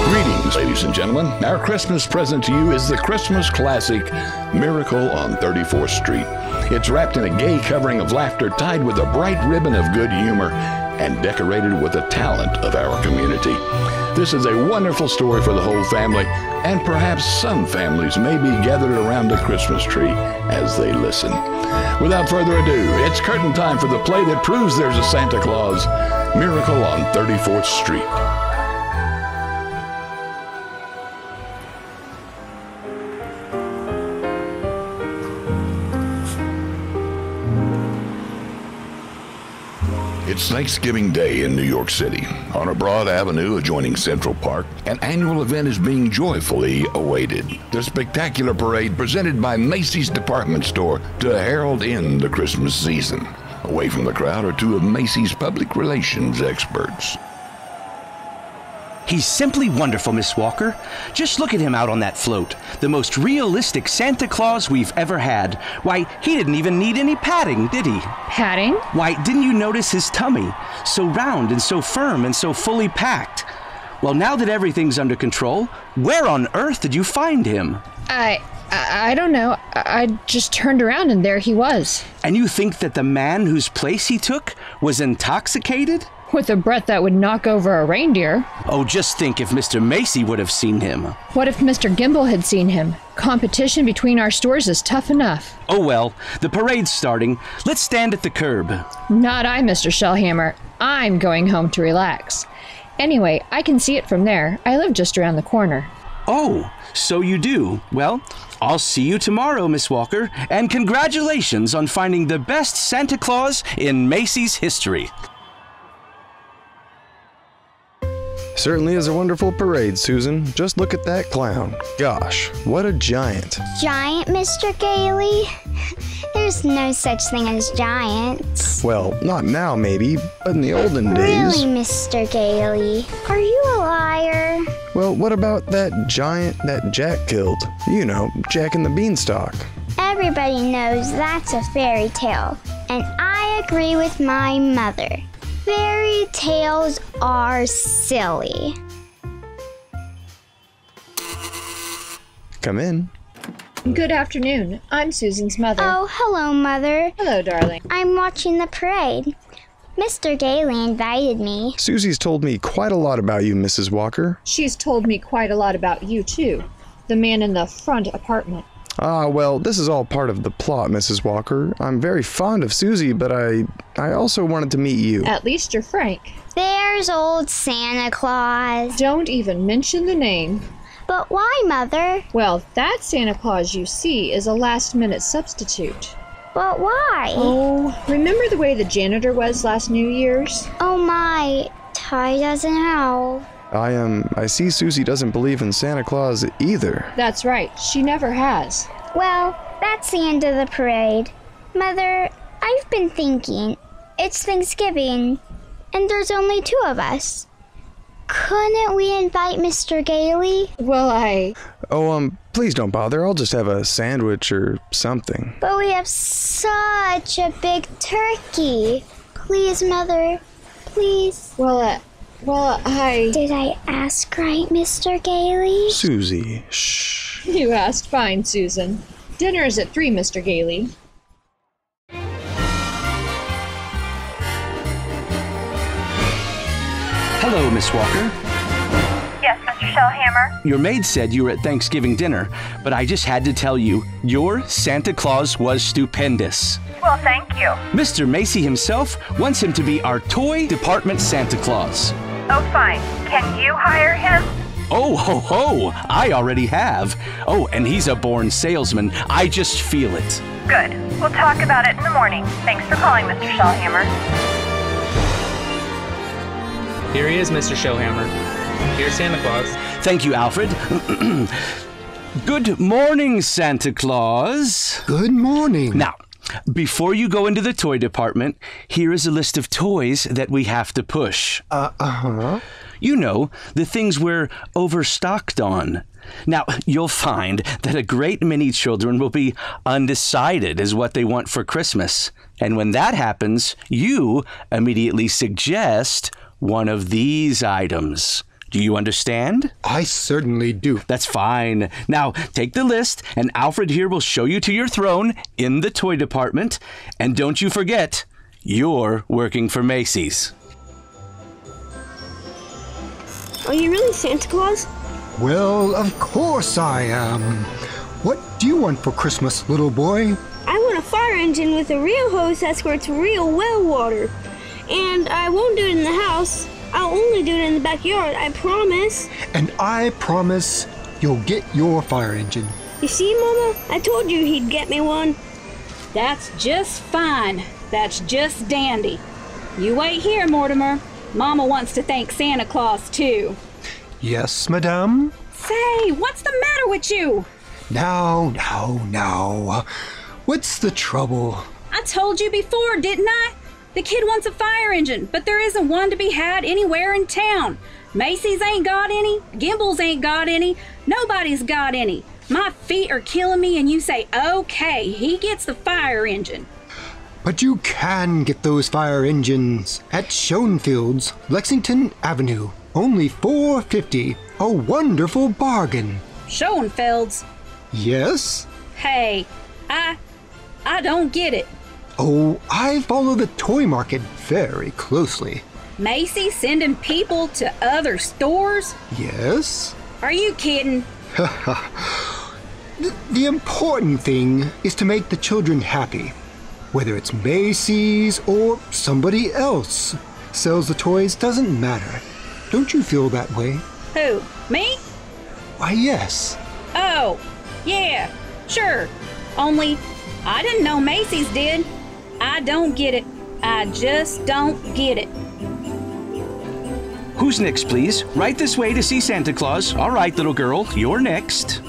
Greetings, ladies and gentlemen. Our Christmas present to you is the Christmas classic, Miracle on 34th Street. It's wrapped in a gay covering of laughter tied with a bright ribbon of good humor and decorated with the talent of our community. This is a wonderful story for the whole family, and perhaps some families may be gathered around a Christmas tree as they listen. Without further ado, it's curtain time for the play that proves there's a Santa Claus, Miracle on 34th Street. It's Thanksgiving Day in New York City. On a broad avenue adjoining Central Park, an annual event is being joyfully awaited. The spectacular parade presented by Macy's department store to herald in the Christmas season. Away from the crowd are two of Macy's public relations experts. He's simply wonderful, Miss Walker. Just look at him out on that float. The most realistic Santa Claus we've ever had. Why, he didn't even need any padding, did he? Padding? Why, didn't you notice his tummy? So round and so firm and so fully packed. Well, now that everything's under control, where on earth did you find him? I don't know. I just turned around and there he was. And you think that the man whose place he took was intoxicated? With a breath that would knock over a reindeer. Oh, just think if Mr. Macy would have seen him. What if Mr. Gimble had seen him? Competition between our stores is tough enough. Oh well, the parade's starting. Let's stand at the curb. Not I, Mr. Shellhammer. I'm going home to relax. Anyway, I can see it from there. I live just around the corner. Oh, so you do. Well, I'll see you tomorrow, Miss Walker, and congratulations on finding the best Santa Claus in Macy's history. Certainly is a wonderful parade, Susan. Just look at that clown. Gosh, what a giant. Giant, Mr. Gailey? There's no such thing as giants. Well, not now maybe, but in the olden days. Really, Mr. Gailey? Are you a liar? Well, what about that giant that Jack killed? You know, Jack and the Beanstalk. Everybody knows that's a fairy tale, and I agree with my mother. Fairy tales are silly. Come in. Good afternoon. I'm Susan's mother. Oh, hello, Mother. Hello, darling. I'm watching the parade. Mr. Gailey invited me. Susie's told me quite a lot about you, Mrs. Walker. She's told me quite a lot about you, too. The man in the front apartment. Ah, well, this is all part of the plot, Mrs. Walker. I'm very fond of Susie, but I also wanted to meet you. At least you're frank. There's old Santa Claus. Don't even mention the name. But why, Mother? Well, that Santa Claus you see is a last-minute substitute. But why? Oh, remember the way the janitor was last New Year's? Oh my, Ty doesn't help. I see Susie doesn't believe in Santa Claus either. That's right, she never has. Well, that's the end of the parade. Mother, I've been thinking. It's Thanksgiving, and there's only two of us. Couldn't we invite Mr. Gailey? Well, Oh, please don't bother. I'll just have a sandwich or something. But we have such a big turkey. Please, Mother, please. Well, Did I ask right, Mr. Gailey? Susie, shh. You asked fine, Susan. Dinner is at 3, Mr. Gailey. Hello, Miss Walker. Yes, Mr. Shellhammer? Your maid said you were at Thanksgiving dinner, but I just had to tell you, your Santa Claus was stupendous. Well, thank you. Mr. Macy himself wants him to be our toy department Santa Claus. Oh, fine. Can you hire him? Oh, ho, ho! I already have. Oh, and he's a born salesman. I just feel it. Good. We'll talk about it in the morning. Thanks for calling, Mr. Shellhammer. Here he is, Mr. Shellhammer. Here's Santa Claus. Thank you, Alfred. Good morning, Santa Claus. Good morning. Now, Before you go into the toy department, here is a list of toys that we have to push. You know, the things we're overstocked on. Now, you'll find that a great many children will be undecided as what they want for Christmas. And when that happens, you immediately suggest one of these items. Do you understand? I certainly do. That's fine. Now, take the list, and Alfred here will show you to your throne in the toy department. And don't you forget, you're working for Macy's. Are you really Santa Claus? Well, of course I am. What do you want for Christmas, little boy? I want a fire engine with a real hose that squirts real well water. And I won't do it in the house. I'll only do it in the backyard, I promise. And I promise you'll get your fire engine. You see, Mama? I told you he'd get me one. That's just fine. That's just dandy. You wait here, Mortimer. Mama wants to thank Santa Claus, too. Yes, madame? Say, what's the matter with you? Now. What's the trouble? I told you before, didn't I? The kid wants a fire engine, but there isn't one to be had anywhere in town. Macy's ain't got any. Gimble's ain't got any. Nobody's got any. My feet are killing me, and you say, okay, he gets the fire engine. But you can get those fire engines at Schoenfield's, Lexington Avenue. Only $4.50. A wonderful bargain. Schoenfeld's? Yes? Hey, I don't get it. Oh, I follow the toy market very closely. Macy sending people to other stores? Yes? Are you kidding? The important thing is to make the children happy. Whether it's Macy's or somebody else sells the toys doesn't matter. Don't you feel that way? Who, me? Why, yes. Oh, yeah, sure. Only, I didn't know Macy's did. I don't get it. I just don't get it. Who's next, please? Right this way to see Santa Claus. All right, little girl, you're next.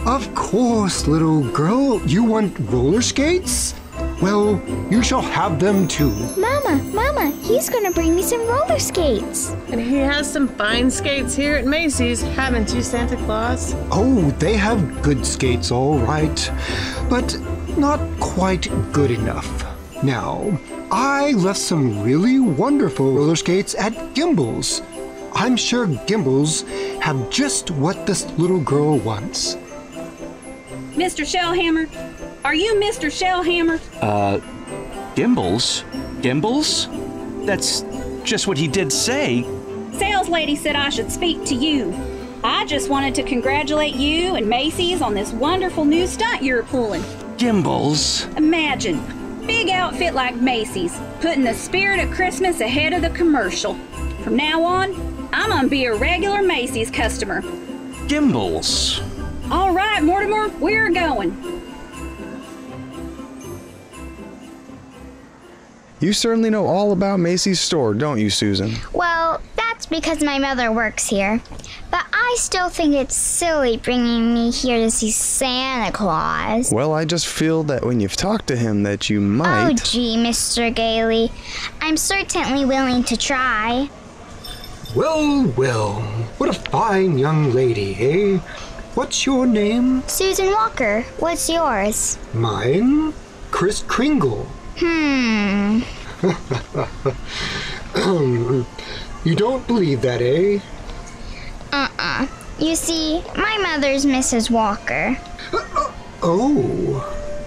Of course, little girl. You want roller skates? Well, you shall have them too. Mama, he's gonna bring me some roller skates. And he has some fine skates here at Macy's, haven't you, Santa Claus? Oh, they have good skates, all right, but not quite good enough. Now, I left some really wonderful roller skates at Gimble's. I'm sure Gimble's have just what this little girl wants. Mr. Shellhammer? Are you Mr. Shellhammer? Gimble's? Gimble's? That's just what he did say. Sales lady said I should speak to you. I just wanted to congratulate you and Macy's on this wonderful new stunt you're pulling. Gimble's? Imagine, big outfit like Macy's, putting the spirit of Christmas ahead of the commercial. From now on, I'm gonna be a regular Macy's customer. Gimble's? All right, Mortimer, we're going. You certainly know all about Macy's store, don't you, Susan? Well, that's because my mother works here. But I still think it's silly bringing me here to see Santa Claus. Well, I just feel that when you've talked to him that you might... Oh, gee, Mr. Gailey. I'm certainly willing to try. Well, what a fine young lady, eh? What's your name? Susan Walker. What's yours? Mine? Kris Kringle. You don't believe that, eh? You see, my mother's Mrs. Walker. Oh.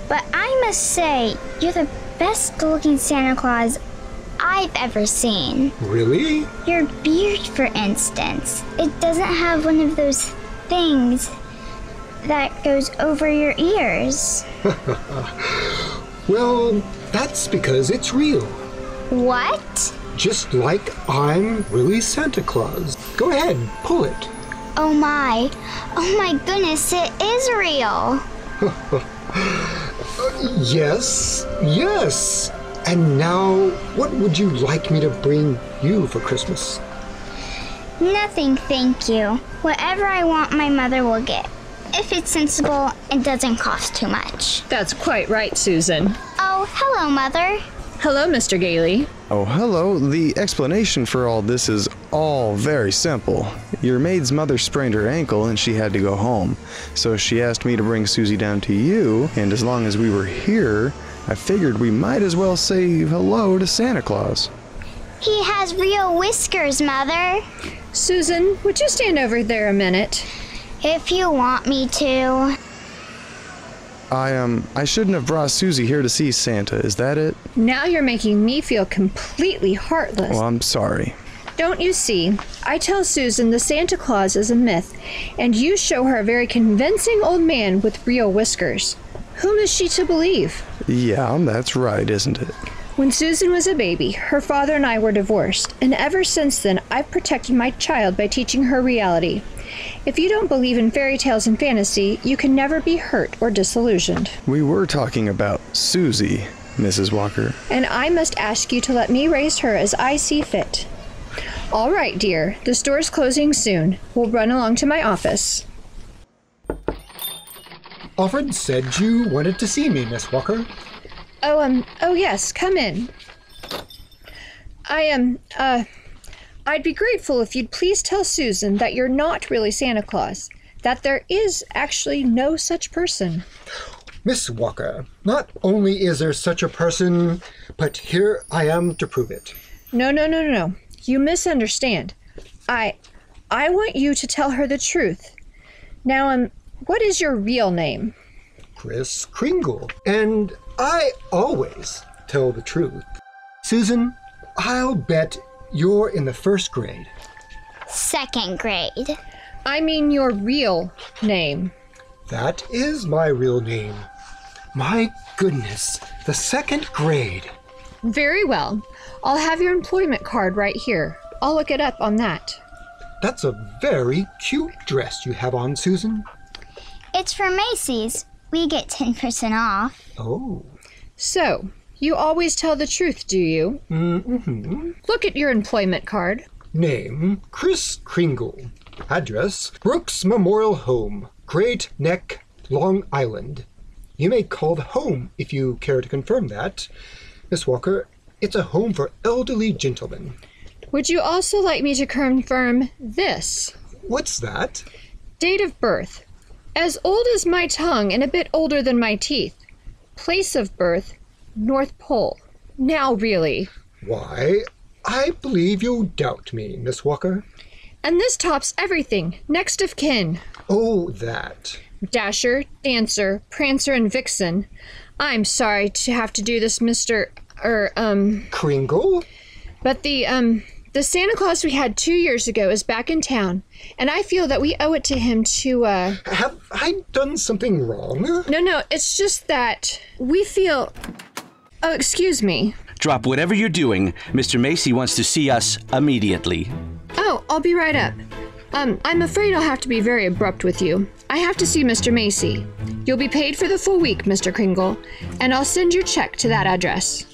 But I must say, you're the best-looking Santa Claus I've ever seen. Really? Your beard, for instance. It doesn't have one of those things that goes over your ears. Well, that's because it's real. What? Just like I'm really Santa Claus. Go ahead, pull it. Oh my goodness, it is real. Yes. And now, what would you like me to bring you for Christmas? Nothing, thank you. Whatever I want, my mother will get. if it's sensible and doesn't cost too much. That's quite right, Susan. Oh, hello, Mother. Hello, Mr. Gailey. Oh, hello. The explanation for all this is all very simple. Your maid's mother sprained her ankle and she had to go home. So she asked me to bring Susie down to you, and as long as we were here, I figured we might as well say hello to Santa Claus. He has real whiskers, Mother. Susan, would you stand over there a minute? If you want me to. I shouldn't have brought Susie here to see Santa, is that it? Now you're making me feel completely heartless. Well, I'm sorry. Don't you see? I tell Susan the Santa Claus is a myth, and you show her a very convincing old man with real whiskers. Whom is she to believe? Yeah, that's right, isn't it? When Susan was a baby, her father and I were divorced, and ever since then, I've protected my child by teaching her reality. If you don't believe in fairy tales and fantasy, you can never be hurt or disillusioned. We were talking about Susie, Mrs. Walker. And I must ask you to let me raise her as I see fit. All right, dear. The store's closing soon. We'll run along to my office. Alfred said you wanted to see me, Miss Walker. Oh yes, come in. I'd be grateful if you'd please tell Susan that you're not really Santa Claus, that there is actually no such person. Miss Walker, not only is there such a person, but here I am to prove it. No. You misunderstand. I want you to tell her the truth. Now, what is your real name? Kris Kringle. And I always tell the truth. Susan, I'll bet you're in the 1st grade. 2nd grade. I mean your real name. That is my real name. My goodness, the 2nd grade. Very well. I'll have your employment card right here. I'll look it up on that. That's a very cute dress you have on, Susan. It's from Macy's. We get 10% off. Oh. So, you always tell the truth, do you? Mm-hmm. Look at your employment card. Name, Kris Kringle. Address, Brooks Memorial Home, Great Neck, Long Island. You may call the home if you care to confirm that. Miss Walker, it's a home for elderly gentlemen. Would you also like me to confirm this? What's that? Date of birth. As old as my tongue and a bit older than my teeth. Place of birth, North Pole. Now, really. Why, I believe you doubt me, Miss Walker. And this tops everything. Next of kin. Oh, that. Dasher, Dancer, Prancer, and Vixen. I'm sorry to have to do this, Kringle? But the Santa Claus we had 2 years ago is back in town, and I feel that we owe it to him to, Have I done something wrong? No, it's just that we feel... Oh, excuse me. Drop whatever you're doing. Mr. Macy wants to see us immediately. Oh, I'll be right up. I'm afraid I'll have to be very abrupt with you. I have to see Mr. Macy. You'll be paid for the full week, Mr. Kringle, and I'll send your check to that address.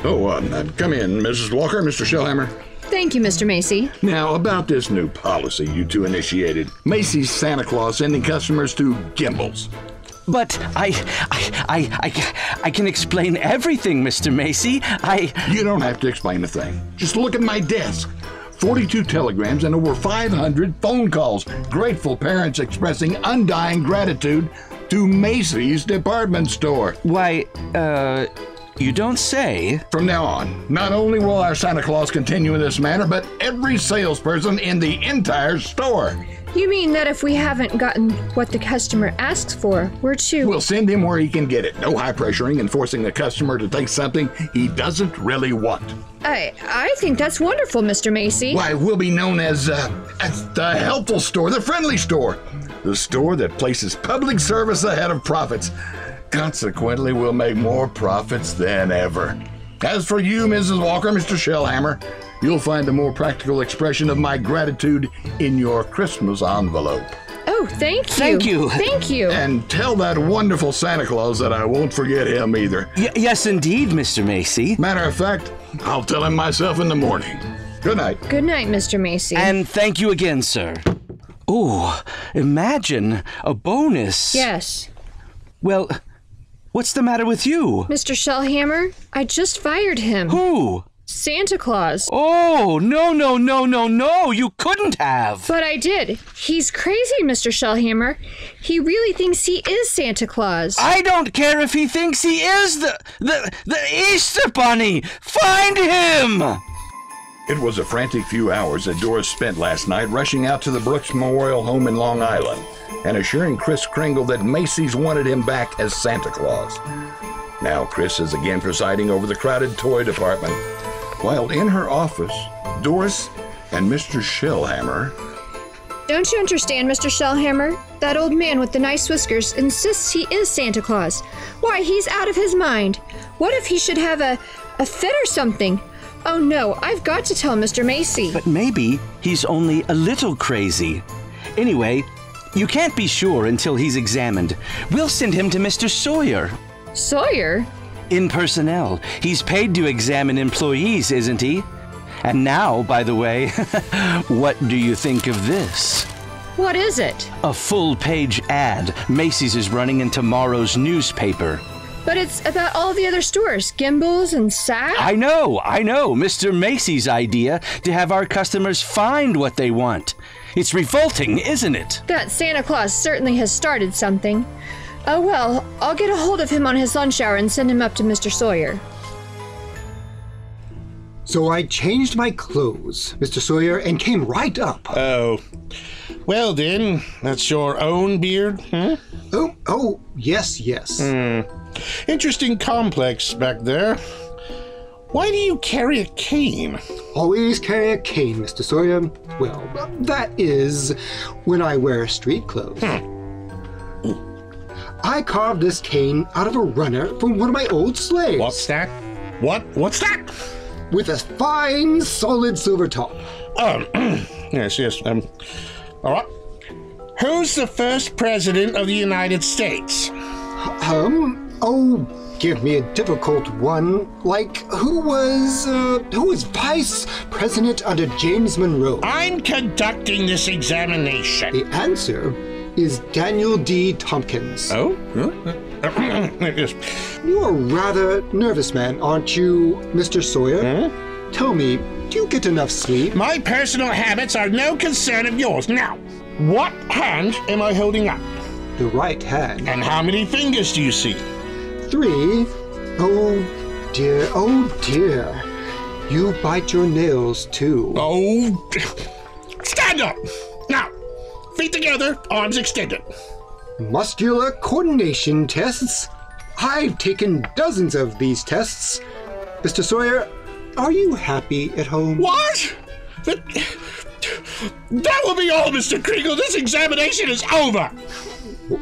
Oh, come in, Mrs. Walker, Mr. Shellhammer. Thank you, Mr. Macy. Now, about this new policy you two initiated. Macy's Santa Claus sending customers to Gimble's. But I can explain everything, Mr. Macy. You don't have to explain a thing. Just look at my desk. 42 telegrams and over 500 phone calls. Grateful parents expressing undying gratitude to Macy's department store. Why, you don't say. From now on, not only will our Santa Claus continue in this manner, but every salesperson in the entire store. You mean that if we haven't gotten what the customer asks for, we're to... We'll send him where he can get it. No high pressuring and forcing the customer to take something he doesn't really want. I think that's wonderful, Mr. Macy. Why, we'll be known as the helpful store, the friendly store. The store that places public service ahead of profits. Consequently, we'll make more profits than ever. As for you, Mrs. Walker, Mr. Shellhammer, you'll find a more practical expression of my gratitude in your Christmas envelope. Oh, thank you. Thank you. Thank you. And tell that wonderful Santa Claus that I won't forget him either. Yes, indeed, Mr. Macy. Matter of fact, I'll tell him myself in the morning. Good night. Good night, Mr. Macy. And thank you again, sir. Oh, imagine a bonus. Yes. Well, what's the matter with you? Mr. Shellhammer, I just fired him. Who? Santa Claus. Oh, no, you couldn't have. But I did. He's crazy, Mr. Shellhammer. He really thinks he is Santa Claus. I don't care if he thinks he is the Easter Bunny. Find him! It was a frantic few hours that Doris spent last night rushing out to the Brooks Memorial Home in Long Island and assuring Kris Kringle that Macy's wanted him back as Santa Claus. Now Kris is again presiding over the crowded toy department, while in her office, Doris and Mr. Shellhammer... Don't you understand, Mr. Shellhammer? That old man with the nice whiskers insists he is Santa Claus. Why, he's out of his mind. What if he should have a fit or something? Oh no, I've got to tell Mr. Macy. But maybe he's only a little crazy. Anyway, you can't be sure until he's examined. We'll send him to Mr. Sawyer. Sawyer? In personnel. He's paid to examine employees, isn't he? And now, by the way, what do you think of this? What is it? A full-page ad Macy's is running in tomorrow's newspaper. But it's about all the other stores, Gimble's and Saks. I know. Mr. Macy's idea to have our customers find what they want. It's revolting, isn't it? That Santa Claus certainly has started something. Oh well, I'll get a hold of him on his lunch hour and send him up to Mr. Sawyer. So I changed my clothes, Mr. Sawyer, and came right up. Oh. Well then, that's your own beard, huh? Oh, yes. Interesting complex back there. Why do you carry a cane? Always carry a cane, Mr. Sawyer. Well, that is when I wear street clothes. I carved this cane out of a runner from one of my old slaves. What's that? What's that? With a fine, solid silver top. Yes. All right. Who's the first president of the United States? Give me a difficult one. Like, who was vice president under James Monroe? I'm conducting this examination. The answer is Daniel D. Tompkins. Oh? You're a rather nervous man, aren't you, Mr. Sawyer? Tell me, do you get enough sleep? My personal habits are no concern of yours. Now, what hand am I holding up? The right hand. And how many fingers do you see? 3. Oh dear. You bite your nails too. Oh, stand up! Now, feet together, arms extended. Muscular coordination tests. I've taken dozens of these tests. Mr. Sawyer, are you happy at home? What? That will be all, Mr. Kringle. This examination is over.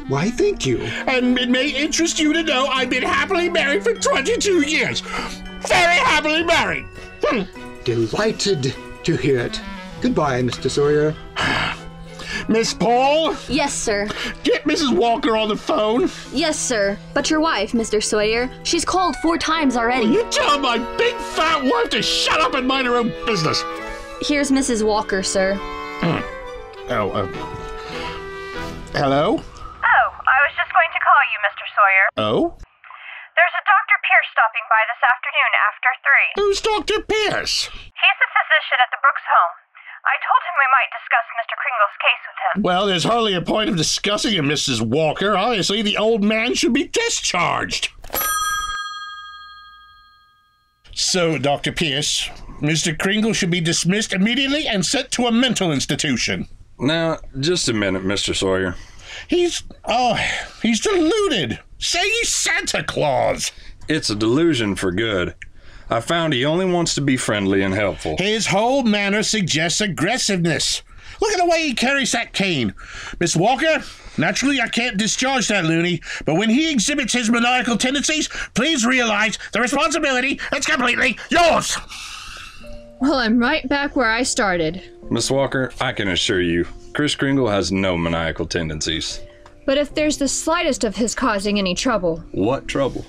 Why, thank you. And it may interest you to know I've been happily married for 22 years. Very happily married. Delighted to hear it. Goodbye, Mr. Sawyer. Miss Pall? Yes, sir. Get Mrs. Walker on the phone. Yes, sir. But your wife, Mr. Sawyer, she's called 4 times already. You tell my big fat wife to shut up and mind her own business. Here's Mrs. Walker, sir. Hello? Oh, I was just going to call you, Mr. Sawyer. Oh? There's a Dr. Pierce stopping by this afternoon after 3. Who's Dr. Pierce? He's the physician at the Brooks home. I told him we might discuss Mr. Kringle's case with him. Well, there's hardly a point of discussing it, Mrs. Walker. Obviously, the old man should be discharged. So, Dr. Pierce, Mr. Kringle should be dismissed immediately and sent to a mental institution. Now, just a minute, Mr. Sawyer. He's deluded. Say he's Santa Claus. It's a delusion for good. I found he only wants to be friendly and helpful. His whole manner suggests aggressiveness. Look at the way he carries that cane. Miss Walker, naturally I can't discharge that loony, but when he exhibits his maniacal tendencies, please realize the responsibility is completely yours. Well, I'm right back where I started. Miss Walker, I can assure you, Kris Kringle has no maniacal tendencies. But if there's the slightest of his causing any trouble... What trouble?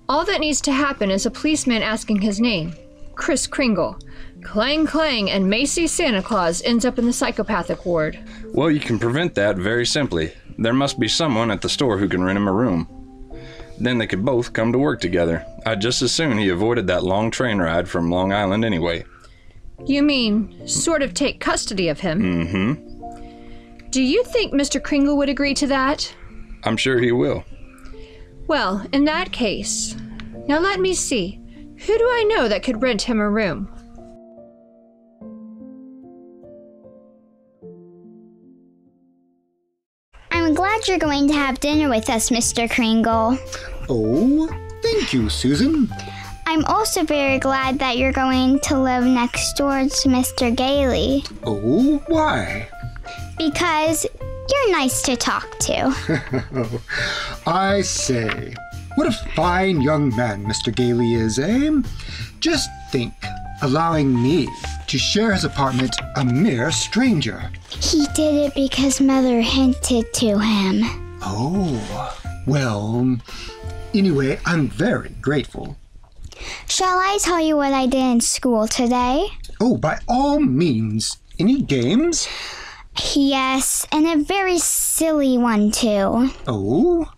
All that needs to happen is a policeman asking his name. Kris Kringle. Clang clang, and Macy Santa Claus ends up in the psychopathic ward. Well, you can prevent that very simply. There must be someone at the store who can rent him a room. Then they could both come to work together. I'd just as soon he avoided that long train ride from Long Island anyway. You mean, sort of take custody of him? Mm-hmm. Do you think Mr. Kringle would agree to that? I'm sure he will. Well, in that case, now let me see. Who do I know that could rent him a room? I'm glad you're going to have dinner with us, Mr. Kringle. Oh, thank you, Susan. I'm also very glad that you're going to live next door to Mr. Gailey. Oh, why? Because you're nice to talk to. I say, what a fine young man Mr. Gailey is, eh? Just think, allowing me to share his apartment, a mere stranger. He did it because Mother hinted to him. Oh, well, anyway, I'm very grateful. Shall I tell you what I did in school today? Oh, by all means. Any games? Yes, and a very silly one, too. Oh?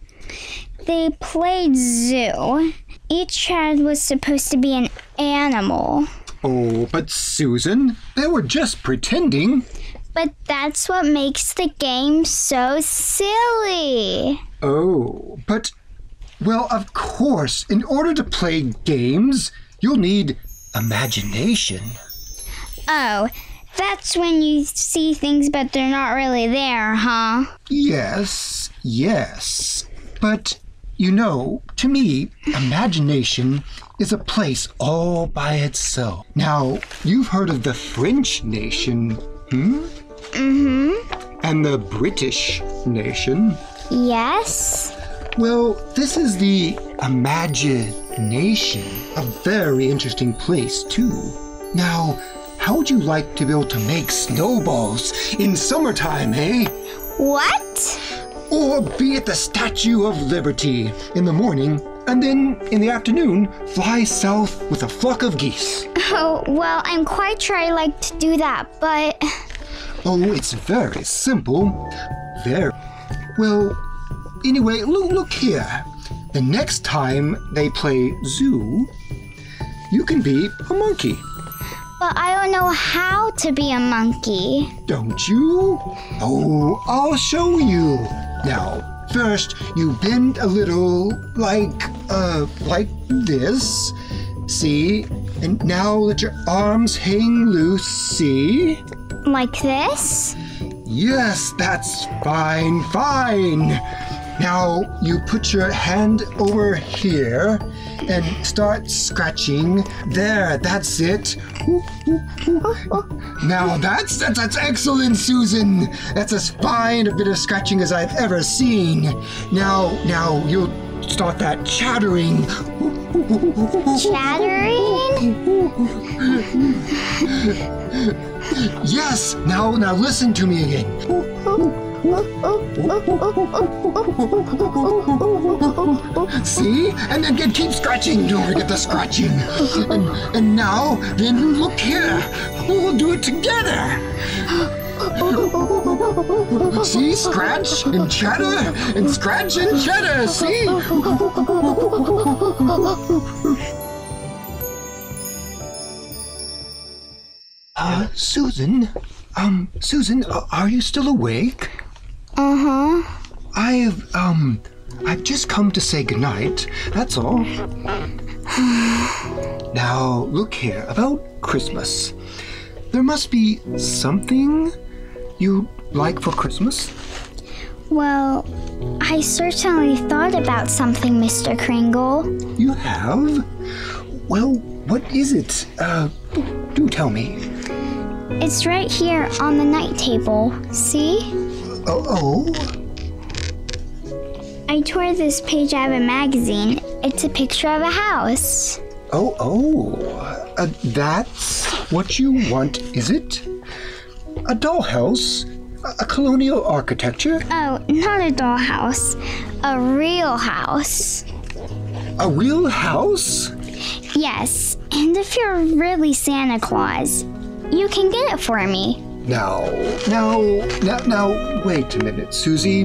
They played zoo. Each child was supposed to be an animal. Oh, but Susan, they were just pretending. But that's what makes the game so silly. Oh, but, well, of course, in order to play games, you'll need imagination. Oh, that's when you see things but they're not really there, huh? Yes, yes. But, you know, to me, imagination is a place all by itself. Now, you've heard of the French nation, hmm? Mm-hmm. And the British nation. Yes. Well, this is the imagination. A very interesting place, too. Now, how would you like to be able to make snowballs in summertime, eh? What? Or be at the Statue of Liberty in the morning, and then in the afternoon, fly south with a flock of geese. Oh, well, I'm quite sure I like to do that, but... Oh, it's very simple. Very. Well, anyway, look here. The next time they play zoo, you can be a monkey. But I don't know how to be a monkey. Don't you? Oh, I'll show you. Now, first, you bend a little like this. See? And now let your arms hang loose, see? Like this? Yes, that's fine, fine. Now, you put your hand over here and start scratching. There, that's it. Now, that's excellent, Susan. That's as fine a bit of scratching as I've ever seen. Now, you'll start that chattering. Chattering? Yes, now listen to me again. See? And then keep scratching. Don't forget the scratching. And now, then look here. We'll do it together. See? Scratch and chatter and scratch and chatter. See? Susan, are you still awake? Uh-huh. I've just come to say goodnight, that's all. Now, look here, about Christmas. There must be something you'd like for Christmas? Well, I certainly thought about something, Mr. Kringle. You have? Well, what is it? Do tell me. It's right here on the night table. See? Oh? I tore this page out of a magazine. It's a picture of a house. That's what you want, is it? A dollhouse? A colonial architecture? Oh, not a dollhouse. A real house. A real house? Yes, and if you're really Santa Claus, you can get it for me. Now, wait a minute, Susie.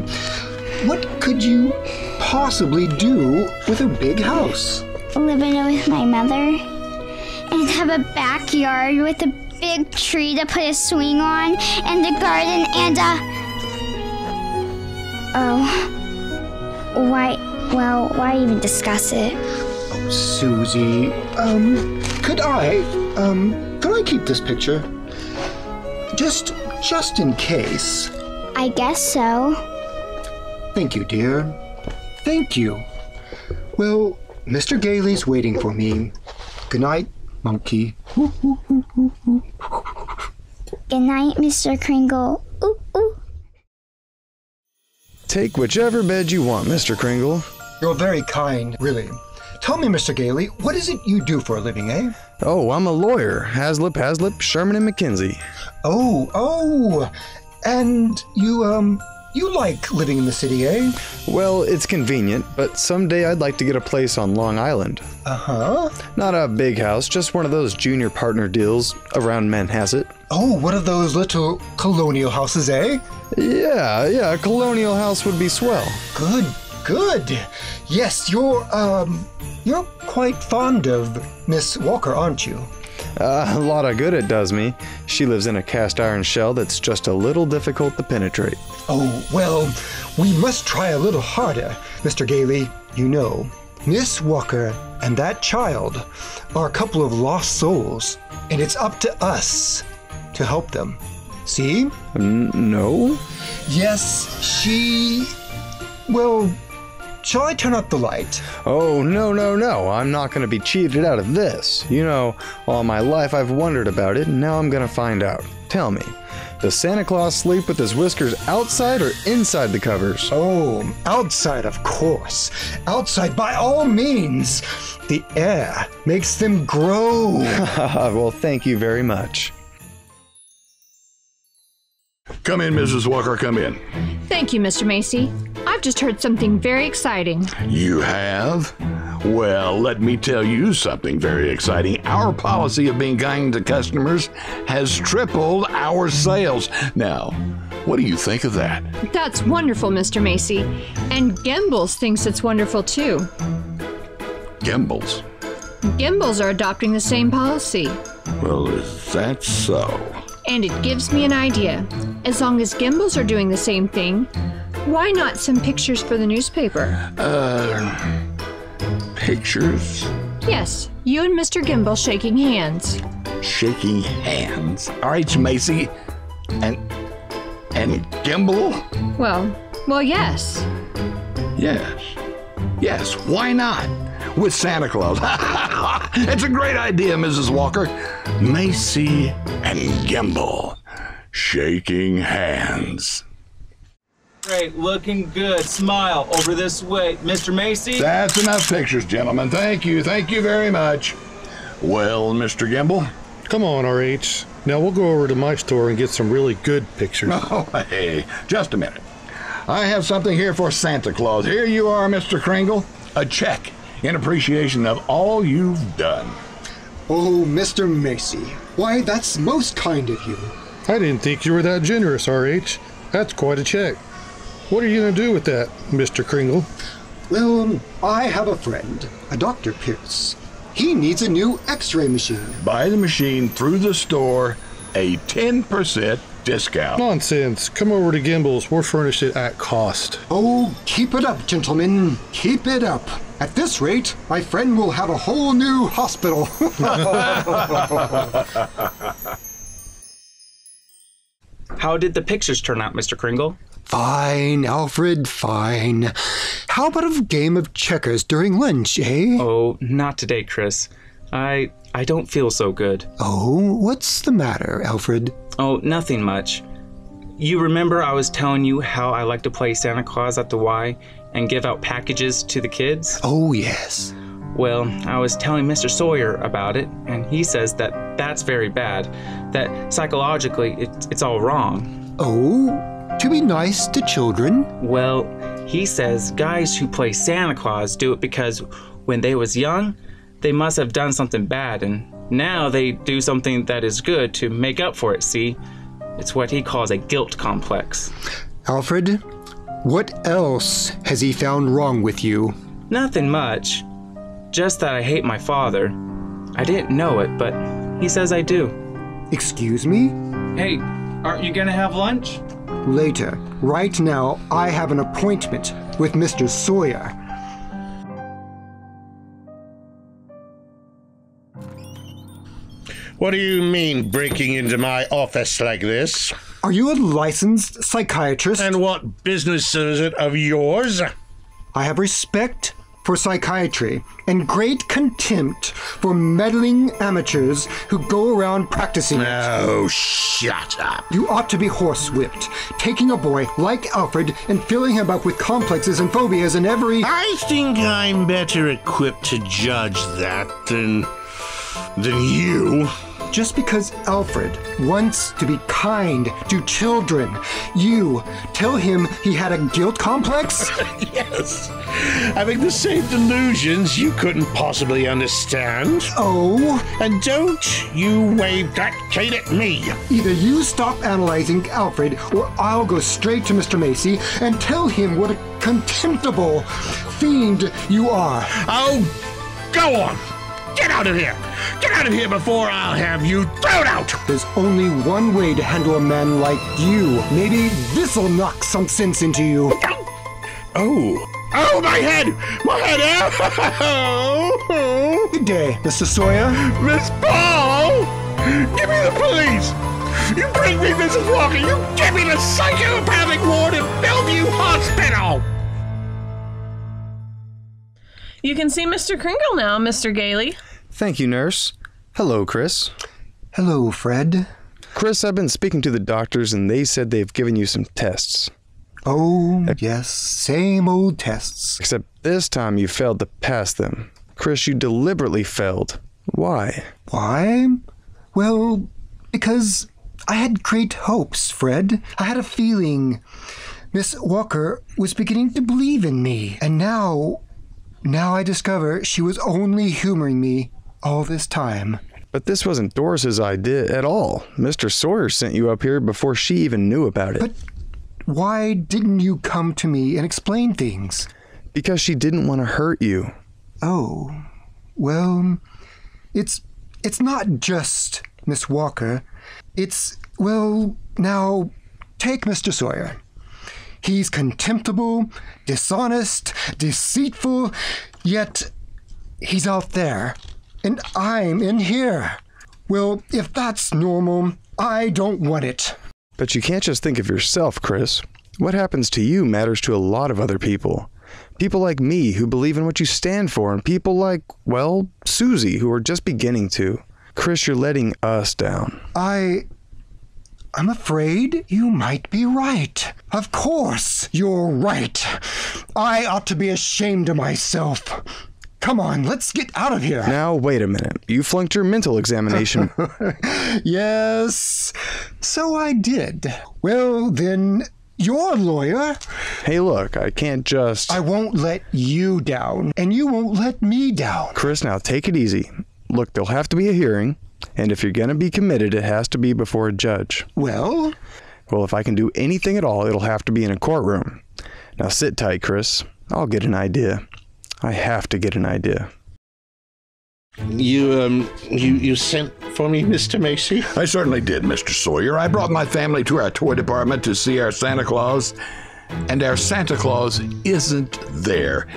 What could you possibly do with a big house? Live in it with my mother, and have a backyard with a big tree to put a swing on, and a garden, and why even discuss it? Oh, Susie, could I keep this picture? Just in case. I guess so. Thank you, dear. Thank you. Well, Mr. Gailey's waiting for me. Good night, monkey. Good night, Mr. Kringle. Ooh, ooh. Take whichever bed you want, Mr. Kringle. You're very kind, really. Tell me, Mr. Gailey, what is it you do for a living, eh? Oh, I'm a lawyer. Haslip, Sherman & McKenzie. Oh, and you like living in the city, eh? Well, it's convenient, but someday I'd like to get a place on Long Island. Uh-huh. Not a big house, just one of those junior partner deals around Manhasset. Oh, one of those little colonial houses, eh? Yeah, a colonial house would be swell. Good. Yes, you're quite fond of Miss Walker, aren't you? A lot of good it does me. She lives in a cast iron shell that's just a little difficult to penetrate. Oh, well, we must try a little harder, Mr. Gailey. You know, Miss Walker and that child are a couple of lost souls, and it's up to us to help them. See? No? Yes, well, shall I turn up the light? Oh, no. I'm not going to be cheated out of this. You know, all my life I've wondered about it, and now I'm going to find out. Tell me, does Santa Claus sleep with his whiskers outside or inside the covers? Oh, outside, of course. Outside, by all means. The air makes them grow. Well, thank you very much. Come in, Mrs. Walker, come in. Thank you, Mr. Macy. I've just heard something very exciting. You have? Well, let me tell you something very exciting. Our policy of being kind to customers has tripled our sales. Now, what do you think of that? That's wonderful, Mr. Macy. And Gimble's thinks it's wonderful, too. Gimble's? Gimble's are adopting the same policy. Well, is that so? And it gives me an idea. As long as Gimble's are doing the same thing, why not some pictures for the newspaper? Pictures? Yes, you and Mr. Gimble shaking hands. Shaking hands? All right, Macy. And Gimble? Well, yes. Yes, why not? With Santa Claus. It's a great idea, Mrs. Walker. Macy and Gimble shaking hands. Great, looking good. Smile over this way. Mr. Macy? That's enough pictures, gentlemen. Thank you very much. Well, Mr. Gimble? Come on, RH. Now we'll go over to my store and get some really good pictures. Oh, hey, just a minute. I have something here for Santa Claus. Here you are, Mr. Kringle. A check in appreciation of all you've done. Oh, Mr. Macy. Why, that's most kind of you. I didn't think you were that generous, RH. That's quite a check. What are you going to do with that, Mr. Kringle? Well, I have a friend, a Dr. Pierce. He needs a new x-ray machine. Buy the machine through the store, a 10% discount. Nonsense. Come over to Gimble's. We'll furnish it at cost. Oh, keep it up, gentlemen. Keep it up. At this rate, my friend will have a whole new hospital. How did the pictures turn out, Mr. Kringle? Fine, Alfred, fine. How about a game of checkers during lunch, eh? Oh, not today, Kris. I don't feel so good. Oh, what's the matter, Alfred? Oh, nothing much. You remember I was telling you how I like to play Santa Claus at the Y and give out packages to the kids? Oh, yes. Well, I was telling Mr. Sawyer about it, and he says that that's very bad, that psychologically it's all wrong. Oh, to be nice to children? Well, he says guys who play Santa Claus do it because when they was young, they must have done something bad, and now they do something that is good to make up for it, see? It's what he calls a guilt complex. Alfred, what else has he found wrong with you? Nothing much. Just that I hate my father. I didn't know it, but he says I do. Excuse me? Hey, aren't you gonna have lunch? Later. Right now, I have an appointment with Mr. Sawyer. What do you mean, breaking into my office like this? Are you a licensed psychiatrist? And what business is it of yours? I have respect for psychiatry and great contempt for meddling amateurs who go around practicing it. Oh, shut up. You ought to be horsewhipped, taking a boy like Alfred and filling him up with complexes and phobias and every... I think I'm better equipped to judge that than you. Just because Alfred wants to be kind to children, you tell him he had a guilt complex? Yes. Having the same delusions you couldn't possibly understand. Oh? And don't you wave that cane at me. Either you stop analyzing Alfred, or I'll go straight to Mr. Macy and tell him what a contemptible fiend you are. Oh, go on. Get out of here! Get out of here before I'll have you thrown out! There's only one way to handle a man like you. Maybe this'll knock some sense into you. Oh, my head! My head! Oh. Good day, Mr. Sawyer. Miss Pall! Give me the police! You bring me Mrs. Walker! You give me the psychopathic ward at Bellevue Hospital! You can see Mr. Kringle now, Mr. Gailey. Thank you, nurse. Hello, Kris. Hello, Fred. Kris, I've been speaking to the doctors, and they said they've given you some tests. Oh, yes, same old tests. Except this time you failed to pass them. Kris, you deliberately failed. Why? Why? Well, because I had great hopes, Fred. I had a feeling Miss Walker was beginning to believe in me, and now I discover she was only humoring me all this time. But this wasn't Doris's idea at all. Mr. Sawyer sent you up here before she even knew about it. But why didn't you come to me and explain things? Because she didn't want to hurt you. Oh, well, it's not just Miss Walker. Now, take Mr. Sawyer. He's contemptible, dishonest, deceitful, yet he's out there, and I'm in here. Well, if that's normal, I don't want it. But you can't just think of yourself, Kris. What happens to you matters to a lot of other people. People like me who believe in what you stand for, and people like, well, Susie, who are just beginning to. Kris, you're letting us down. I'm afraid you might be right. Of course, you're right. I ought to be ashamed of myself. Come on, let's get out of here. Now, wait a minute. You flunked your mental examination. Yes, so I did. Well, then, you're a lawyer. Hey, look, I can't just... I won't let you down, and you won't let me down. Kris, now take it easy. Look, there'll have to be a hearing. And if you're going to be committed, it has to be before a judge. Well, if I can do anything at all, it'll have to be in a courtroom. Now sit tight, Kris. I'll get an idea. I have to get an idea. You sent for me, Mr. Macy? I certainly did, Mr. Sawyer. I brought my family to our toy department to see our Santa Claus, and our Santa Claus isn't there.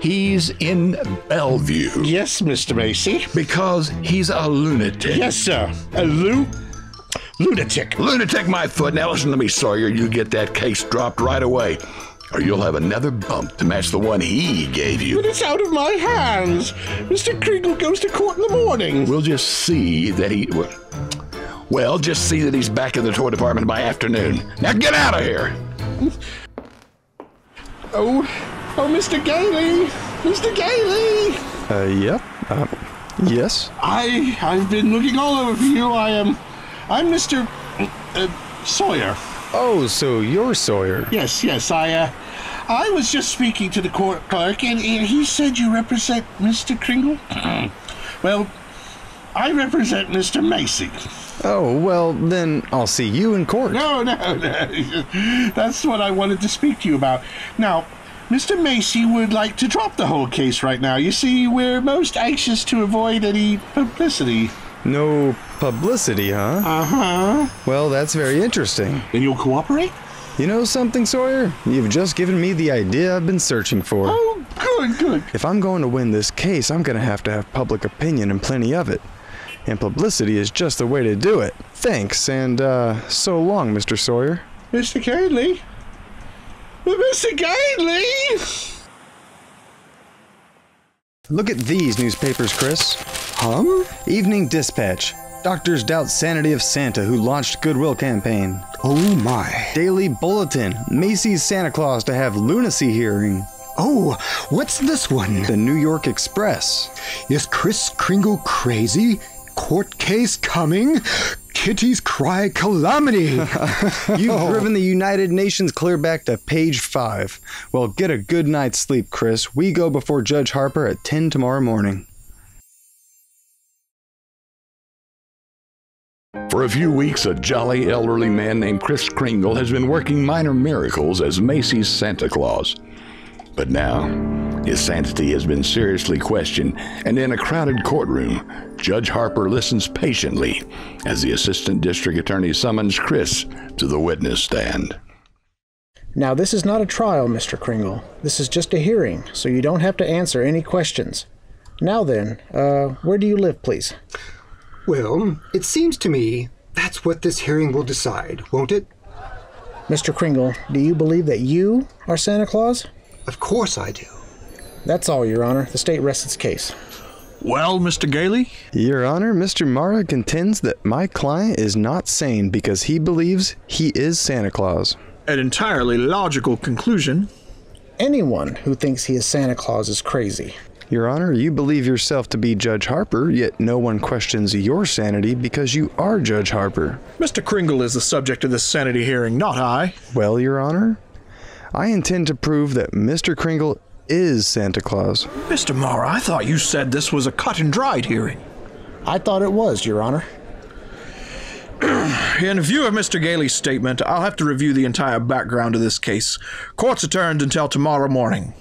He's in Bellevue. Yes, Mr. Macy. Because he's a lunatic. Yes, sir. A lunatic. Lunatic, my foot. Now listen to me, Sawyer. You get that case dropped right away, or you'll have another bump to match the one he gave you. But it's out of my hands. Mr. Kringle goes to court in the morning. We'll just see that just see that he's back in the toy department by afternoon. Now get out of here. Oh, Mr. Gailey! Mr. Gailey! Yep. Yes? I've been looking all over for you. I'm Mr. Sawyer. Oh, so you're Sawyer. Yes. I was just speaking to the court clerk, and he said you represent Mr. Kringle. Well, I represent Mr. Macy. Oh, well, then I'll see you in court. No. That's what I wanted to speak to you about. Now, Mr. Macy would like to drop the whole case right now. You see, we're most anxious to avoid any publicity. No publicity, huh? Uh-huh. Well, that's very interesting. Then you'll cooperate? You know something, Sawyer? You've just given me the idea I've been searching for. Oh, good. If I'm going to win this case, I'm going to have public opinion and plenty of it. And publicity is just the way to do it. Thanks, and so long, Mr. Sawyer. Mr. Gailey? Mr. Gailey! Look at these newspapers, Kris. Huh? Evening Dispatch. Doctors doubt sanity of Santa who launched Goodwill campaign. Oh my. Daily Bulletin. Macy's Santa Claus to have lunacy hearing. Oh, what's this one? The New York Express. Is Kris Kringle crazy? Court case coming? Kitties cry calamity. You've driven the United Nations clear back to page 5. Well, get a good night's sleep, Kris. We go before Judge Harper at 10 tomorrow morning. For a few weeks, a jolly elderly man named Kris Kringle has been working minor miracles as Macy's Santa Claus. But now, his sanity has been seriously questioned, and in a crowded courtroom, Judge Harper listens patiently as the assistant district attorney summons Kris to the witness stand. Now, this is not a trial, Mr. Kringle. This is just a hearing, so you don't have to answer any questions. Now then, where do you live, please? Well, it seems to me that's what this hearing will decide, won't it? Mr. Kringle, do you believe that you are Santa Claus? Of course I do. That's all, Your Honor. The state rests its case. Well, Mr. Gailey? Your Honor, Mr. Mara contends that my client is not sane because he believes he is Santa Claus. An entirely logical conclusion. Anyone who thinks he is Santa Claus is crazy. Your Honor, you believe yourself to be Judge Harper, yet no one questions your sanity because you are Judge Harper. Mr. Kringle is the subject of this sanity hearing, not I. Well, Your Honor, I intend to prove that Mr. Kringle is Santa Claus. Mr. Mara, I thought you said this was a cut and dried hearing. I thought it was, Your Honor. In view of Mr. Gailey's statement, I'll have to review the entire background of this case. Court's adjourned until tomorrow morning.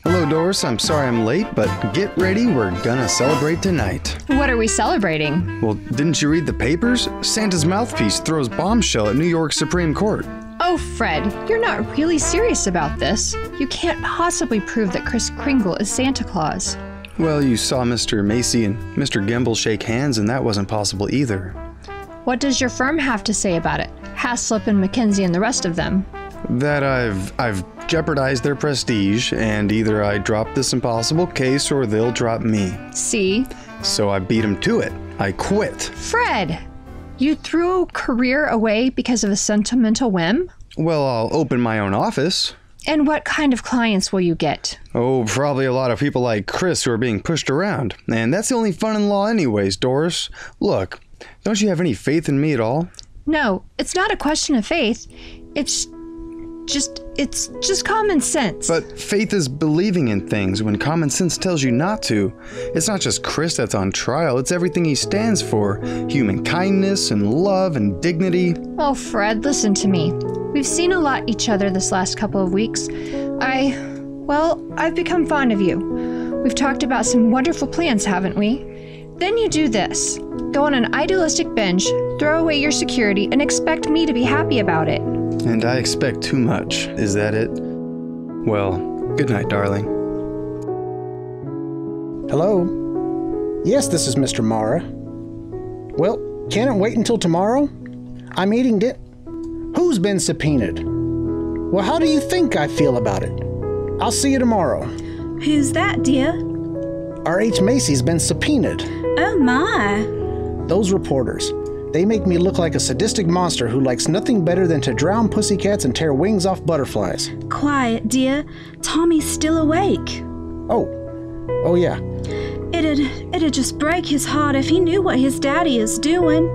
Hello, Doris. I'm sorry I'm late, but get ready. We're gonna celebrate tonight. What are we celebrating? Well, didn't you read the papers? Santa's mouthpiece throws bombshell at New York Supreme Court. Oh, Fred, you're not really serious about this. You can't possibly prove that Kris Kringle is Santa Claus. Well, you saw Mr. Macy and Mr. Gimble shake hands, and that wasn't possible either. What does your firm have to say about it? Haslip and McKenzie and the rest of them. That I've jeopardized their prestige, and either I drop this impossible case or they'll drop me. See? So I beat them to it. I quit. Fred! You threw a career away because of a sentimental whim? Well, I'll open my own office. And what kind of clients will you get? Oh, probably a lot of people like Kris who are being pushed around. And that's the only fun in law anyways, Doris. Look, don't you have any faith in me at all? No, it's not a question of faith. It's just common sense. But faith is believing in things when common sense tells you not to. It's not just Kris that's on trial, it's everything he stands for. Human kindness and love and dignity. Oh, Fred, listen to me. We've seen a lot each other this last couple of weeks. I've become fond of you. We've talked about some wonderful plans, haven't we? Then you do this. Go on an idealistic binge, throw away your security, and expect me to be happy about it. And I expect too much. Is that it? Well, good night, darling. Hello? Yes, this is Mr. Mara. Well, can it wait until tomorrow? I'm eating Who's been subpoenaed? Well, how do you think I feel about it? I'll see you tomorrow. Who's that, dear? R.H. Macy's been subpoenaed. Oh, my. Those reporters. They make me look like a sadistic monster who likes nothing better than to drown pussycats and tear wings off butterflies. Quiet, dear. Tommy's still awake. Oh yeah. It'd just break his heart if he knew what his daddy is doing.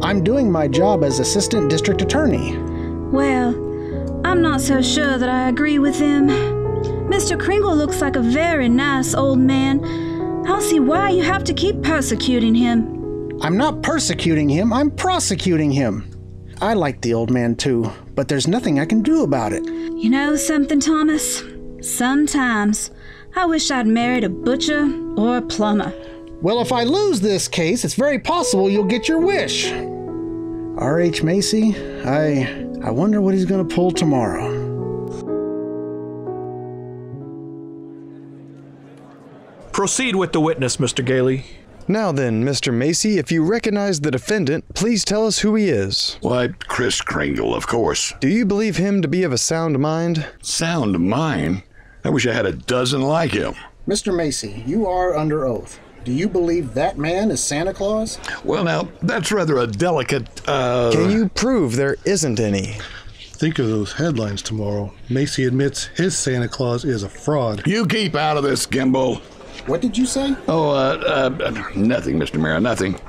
I'm doing my job as Assistant District Attorney. Well, I'm not so sure that I agree with him. Mr. Kringle looks like a very nice old man. I don't see why you have to keep persecuting him. I'm not persecuting him, I'm prosecuting him. I like the old man too, but there's nothing I can do about it. You know something, Thomas? Sometimes I wish I'd married a butcher or a plumber. Well, if I lose this case, it's very possible you'll get your wish. R.H. Macy, I wonder what he's gonna pull tomorrow. Proceed with the witness, Mr. Gailey. Now then, Mr. Macy, if you recognize the defendant, please tell us who he is. Why, Kris Kringle, of course. Do you believe him to be of a sound mind? Sound mind? I wish I had a dozen like him. Mr. Macy, you are under oath. Do you believe that man is Santa Claus? Well, now, that's rather a delicate, Can you prove there isn't any? Think of those headlines tomorrow. Macy admits his Santa Claus is a fraud. You keep out of this, Gimble. What did you say? Nothing, Mr. Mayor, nothing.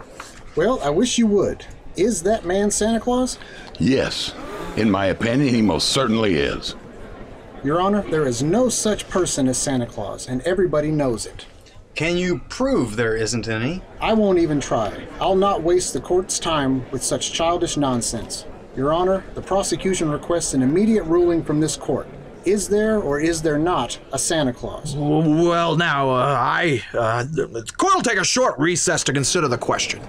Well, I wish you would. Is that man Santa Claus? Yes. In my opinion, he most certainly is. Your Honor, there is no such person as Santa Claus, and everybody knows it. Can you prove there isn't any? I won't even try. I'll not waste the court's time with such childish nonsense. Your Honor, the prosecution requests an immediate ruling from this court. Is there or is there not a Santa Claus? Well, now, the court will take a short recess to consider the question.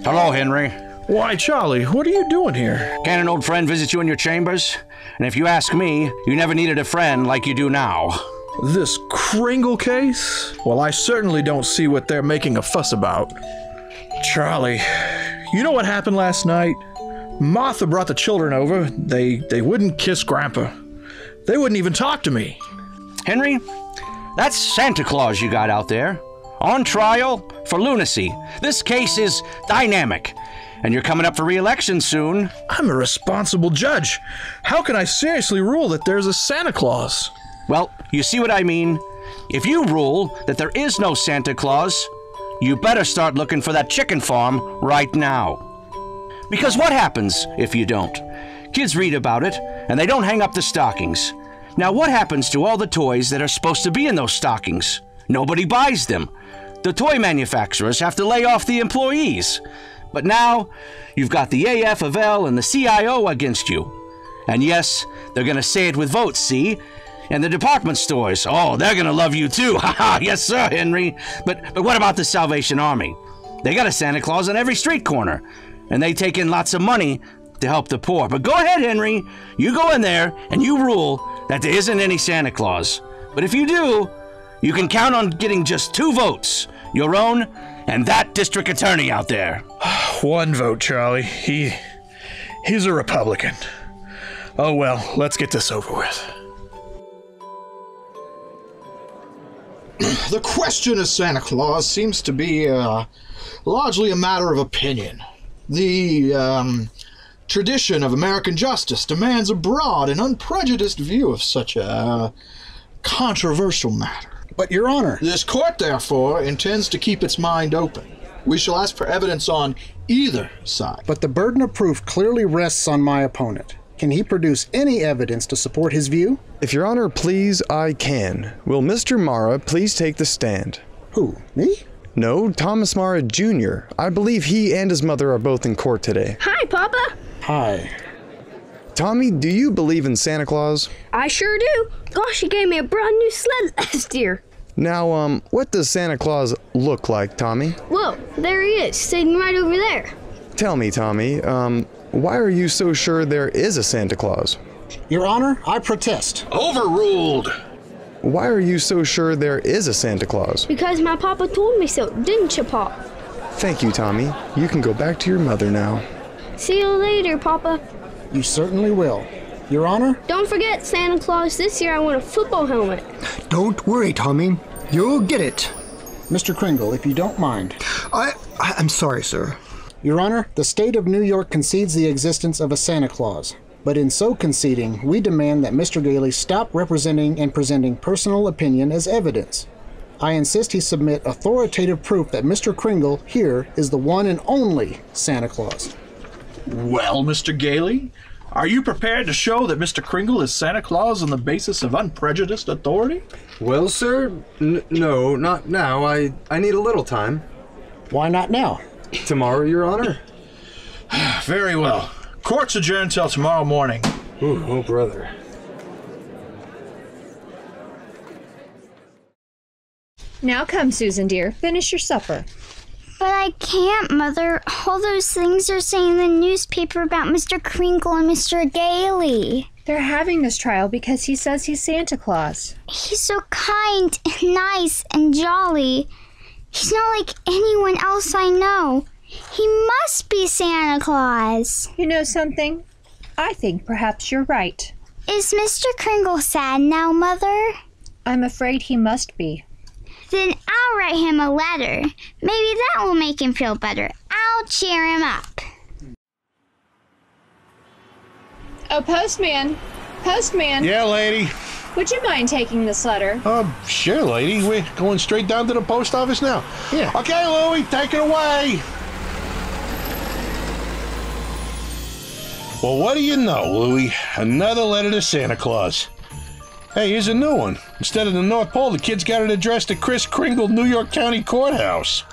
Hello, Henry. Why, Charlie, what are you doing here? Can an old friend visit you in your chambers? And if you ask me, you never needed a friend like you do now. This Kringle case? Well, I certainly don't see what they're making a fuss about. Charlie, you know what happened last night? Martha brought the children over. They wouldn't kiss Grandpa. They wouldn't even talk to me. Henry, that's Santa Claus you got out there. On trial for lunacy. This case is dynamic. And you're coming up for re-election soon. I'm a responsible judge. How can I seriously rule that there's a Santa Claus? Well, you see what I mean? If you rule that there is no Santa Claus, you better start looking for that chicken farm right now. Because what happens if you don't? Kids read about it, and they don't hang up the stockings. Now what happens to all the toys that are supposed to be in those stockings? Nobody buys them. The toy manufacturers have to lay off the employees. But now, you've got the AFL and the CIO against you. And yes, they're gonna say it with votes, see? And the department stores, oh, they're gonna love you too. Haha, yes sir, Henry. But what about the Salvation Army? They got a Santa Claus on every street corner. And they take in lots of money to help the poor. But go ahead, Henry. You go in there and you rule that there isn't any Santa Claus. But if you do, you can count on getting just 2 votes. Your own and that district attorney out there. 1 vote, Charlie. He's a Republican. Oh well, let's get this over with. The question of Santa Claus seems to be largely a matter of opinion. The tradition of American justice demands a broad and unprejudiced view of such a controversial matter. But, Your Honor... This court, therefore, intends to keep its mind open. We shall ask for evidence on either side. But the burden of proof clearly rests on my opponent. Can he produce any evidence to support his view? If Your Honor please, I can. Will Mr. Mara please take the stand? Who, me? No, Thomas Mara Jr. I believe he and his mother are both in court today. Hi, Papa. Hi. Tommy, do you believe in Santa Claus? I sure do. Gosh, he gave me a brand new sled last year. Now, what does Santa Claus look like, Tommy? Whoa, there he is, sitting right over there. Tell me, Tommy, why are you so sure there is a Santa Claus? Your Honor, I protest. Overruled. Why are you so sure there is a Santa Claus? Because my papa told me so, didn't you, Pop? Thank you, Tommy. You can go back to your mother now. See you later, Papa. You certainly will. Your Honor? Don't forget, Santa Claus, this year I want a football helmet. Don't worry, Tommy. You'll get it. Mr. Kringle, if you don't mind. I'm sorry, sir. Your Honor, the state of New York concedes the existence of a Santa Claus. But in so conceding, we demand that Mr. Gailey stop representing and presenting personal opinion as evidence. I insist he submit authoritative proof that Mr. Kringle here is the one and only Santa Claus. Well, Mr. Gailey, are you prepared to show that Mr. Kringle is Santa Claus on the basis of unprejudiced authority? Well, sir, no, not now. I need a little time. Why not now? Tomorrow, Your Honor. Very well. Court's adjourned till tomorrow morning. Ooh, oh, brother. Now come, Susan dear. Finish your supper. But I can't, Mother. All those things are saying in the newspaper about Mr. Kringle and Mr. Gailey. They're having this trial because he says he's Santa Claus. He's so kind and nice and jolly. He's not like anyone else I know. He must be Santa Claus. You know something? I think perhaps you're right. Is Mr. Kringle sad now, Mother? I'm afraid he must be. Then I'll write him a letter. Maybe that will make him feel better. I'll cheer him up. Oh, Postman! Postman! Yeah, lady. Would you mind taking this letter? Sure, lady. We're going straight down to the post office now. Yeah. Okay, Louie, take it away. Well, what do you know, Louie? Another letter to Santa Claus. Hey, here's a new one. Instead of the North Pole, the kid's got it addressed to Kris Kringle, New York County Courthouse.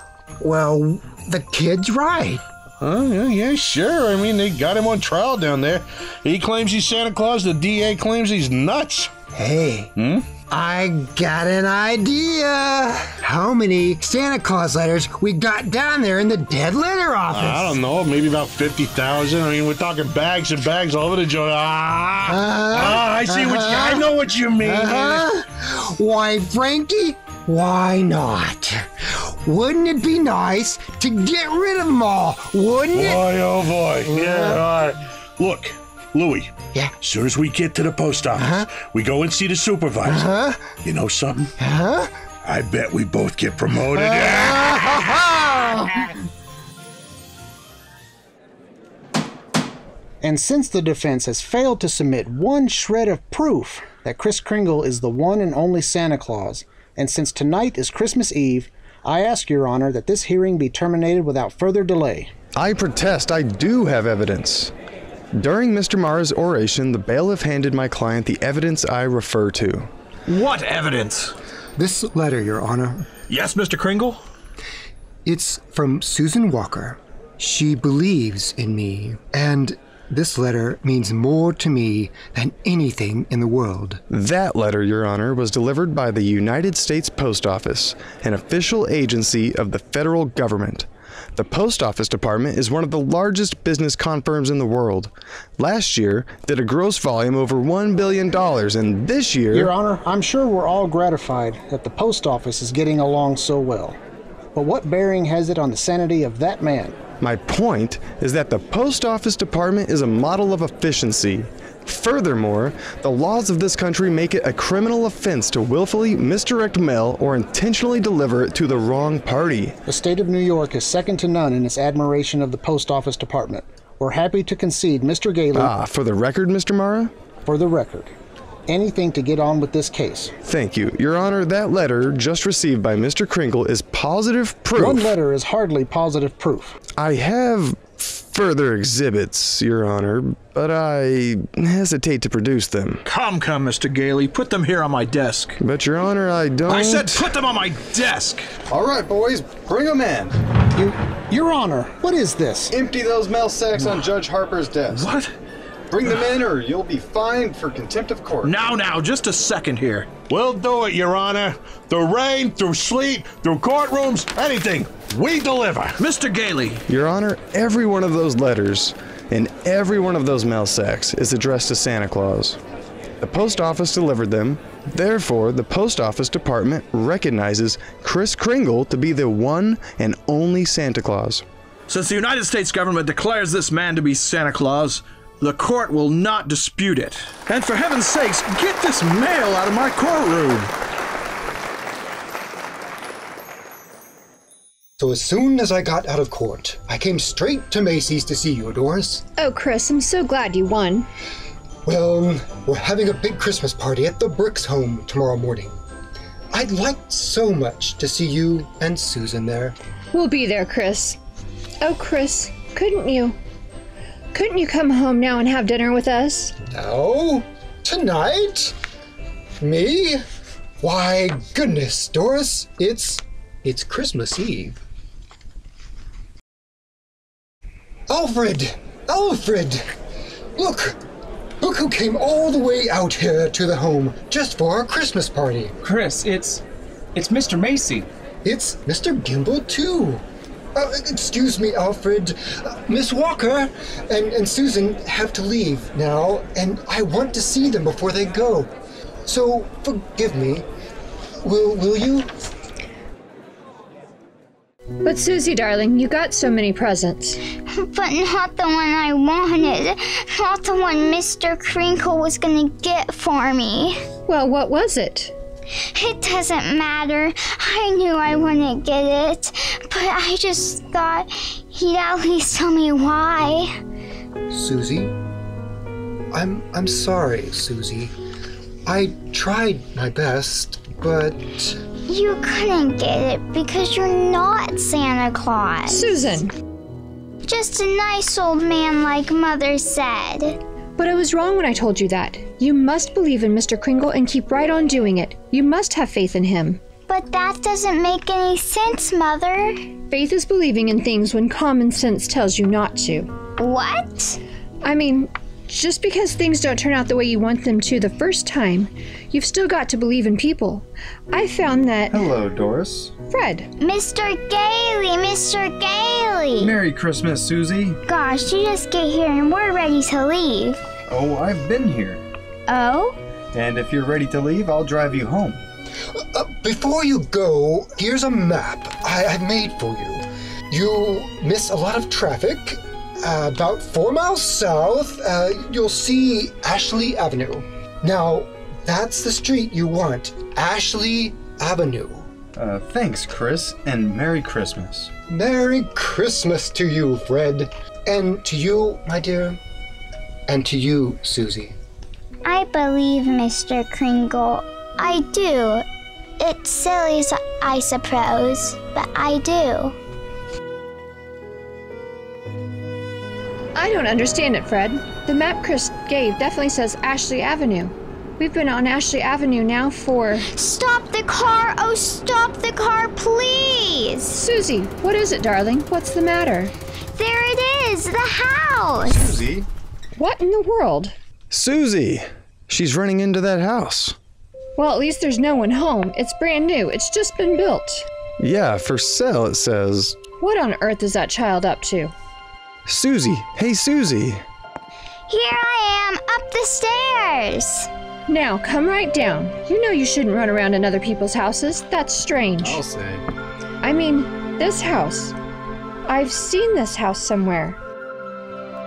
Well, the kid's right. Yeah, sure. I mean, they got him on trial down there. He claims he's Santa Claus. The DA claims he's nuts. Hey, I got an idea. How many Santa Claus letters we got down there in the dead letter office? I don't know, maybe about 50,000. I mean, we're talking bags and bags all over the joint. I see what I know what you mean. Why, Frankie? Why not? Wouldn't it be nice to get rid of them all? Wouldn't it? Boy, oh boy. Yeah, all right. Look, Louie. Yeah. As soon as we get to the post office, we go and see the supervisor. You know something? I bet we both get promoted. And since the defense has failed to submit one shred of proof that Kris Kringle is the one and only Santa Claus, and since tonight is Christmas Eve, I ask Your Honor that this hearing be terminated without further delay. I protest. I do have evidence. During Mr. Mara's oration, the bailiff handed my client the evidence I refer to. What evidence? This letter, Your Honor. Yes, Mr. Kringle? It's from Susan Walker. She believes in me, and this letter means more to me than anything in the world. That letter, Your Honor, was delivered by the United States Post Office, an official agency of the federal government. The Post Office Department is one of the largest business confirms in the world. Last year, did a gross volume over $1 billion, and this year... Your Honor, I'm sure we're all gratified that the Post Office is getting along so well. But what bearing has it on the sanity of that man? My point is that the Post Office Department is a model of efficiency. Furthermore, the laws of this country make it a criminal offense to willfully misdirect mail or intentionally deliver it to the wrong party. The state of New York is second to none in its admiration of the Post Office Department. We're happy to concede Mr. Gailey... For the record, Mr. Mara? For the record. Anything to get on with this case. Thank you. Your Honor, that letter just received by Mr. Kringle is positive proof. One letter is hardly positive proof. I have further exhibits, Your Honor, but I hesitate to produce them. Come, Mr. Gailey. Put them here on my desk. But, Your Honor, I don't... I said put them on my desk! All right, boys, bring them in. Your Honor, what is this? Empty those mail sacks on Judge Harper's desk. What? Bring them in or you'll be fined for contempt of court. Now, just a second here. We'll do it, Your Honor. Through rain, through sleet, through courtrooms, anything. We deliver. Mr. Gailey. Your Honor, every one of those letters and every one of those mail sacks is addressed to Santa Claus. The post office delivered them. Therefore, the Post Office Department recognizes Kris Kringle to be the one and only Santa Claus. Since the United States government declares this man to be Santa Claus, the court will not dispute it. And for heaven's sakes, get this mail out of my courtroom! So as soon as I got out of court, I came straight to Macy's to see you, Doris. Oh, Kris, I'm so glad you won. Well, we're having a big Christmas party at the Brooks home tomorrow morning. I'd like so much to see you and Susan there. We'll be there, Kris. Oh, Kris, couldn't you come home now and have dinner with us? No? Tonight? Me? Why, goodness, Doris, it's Christmas Eve. Alfred! Alfred! Look who came all the way out here to the home just for our Christmas party. Kris, it's Mr. Macy. It's Mr. Gimble, too. Excuse me, Alfred. Miss Walker and Susan have to leave now, and I want to see them before they go. So, forgive me. Will you? But Susie, darling, you got so many presents. But not the one I wanted. Not the one Mr. Kringle was gonna get for me. Well, what was it? It doesn't matter. I knew I wouldn't get it. But I just thought he'd at least tell me why. Susie? I'm sorry, Susie. I tried my best, but... You couldn't get it because you're not Santa Claus. Susan! Just a nice old man like Mother said. But I was wrong when I told you that. You must believe in Mr. Kringle and keep right on doing it. You must have faith in him. But that doesn't make any sense, Mother. Faith is believing in things when common sense tells you not to. What? I mean, just because things don't turn out the way you want them to the first time, you've still got to believe in people. I found that... Hello, Doris. Fred. Mr. Gailey! Mr. Gailey! Merry Christmas, Susie. Gosh, you just get here and we're ready to leave. Oh, I've been here. Oh? And if you're ready to leave, I'll drive you home. Before you go, here's a map I've made for you. You miss a lot of traffic. About 4 miles south, you'll see Ashley Avenue. Now, that's the street you want. Ashley Avenue. Thanks, Kris, and Merry Christmas. Merry Christmas to you, Fred. And to you, my dear. And to you, Susie. I believe Mr. Kringle. I do. It's silly, I suppose, but I do. I don't understand it, Fred. The map Kris gave definitely says Ashley Avenue. We've been on Ashley Avenue now for... Stop the car! Oh, stop the car, please! Susie, what is it, darling? What's the matter? There it is! The house! Susie? What in the world? Susie! She's running into that house. Well, at least there's no one home. It's brand new. It's just been built. Yeah, for sale, it says. What on earth is that child up to? Susie! Hey, Susie! Here I am, up the stairs! Now, come right down. You know you shouldn't run around in other people's houses. That's strange. I'll say. I mean, this house. I've seen this house somewhere.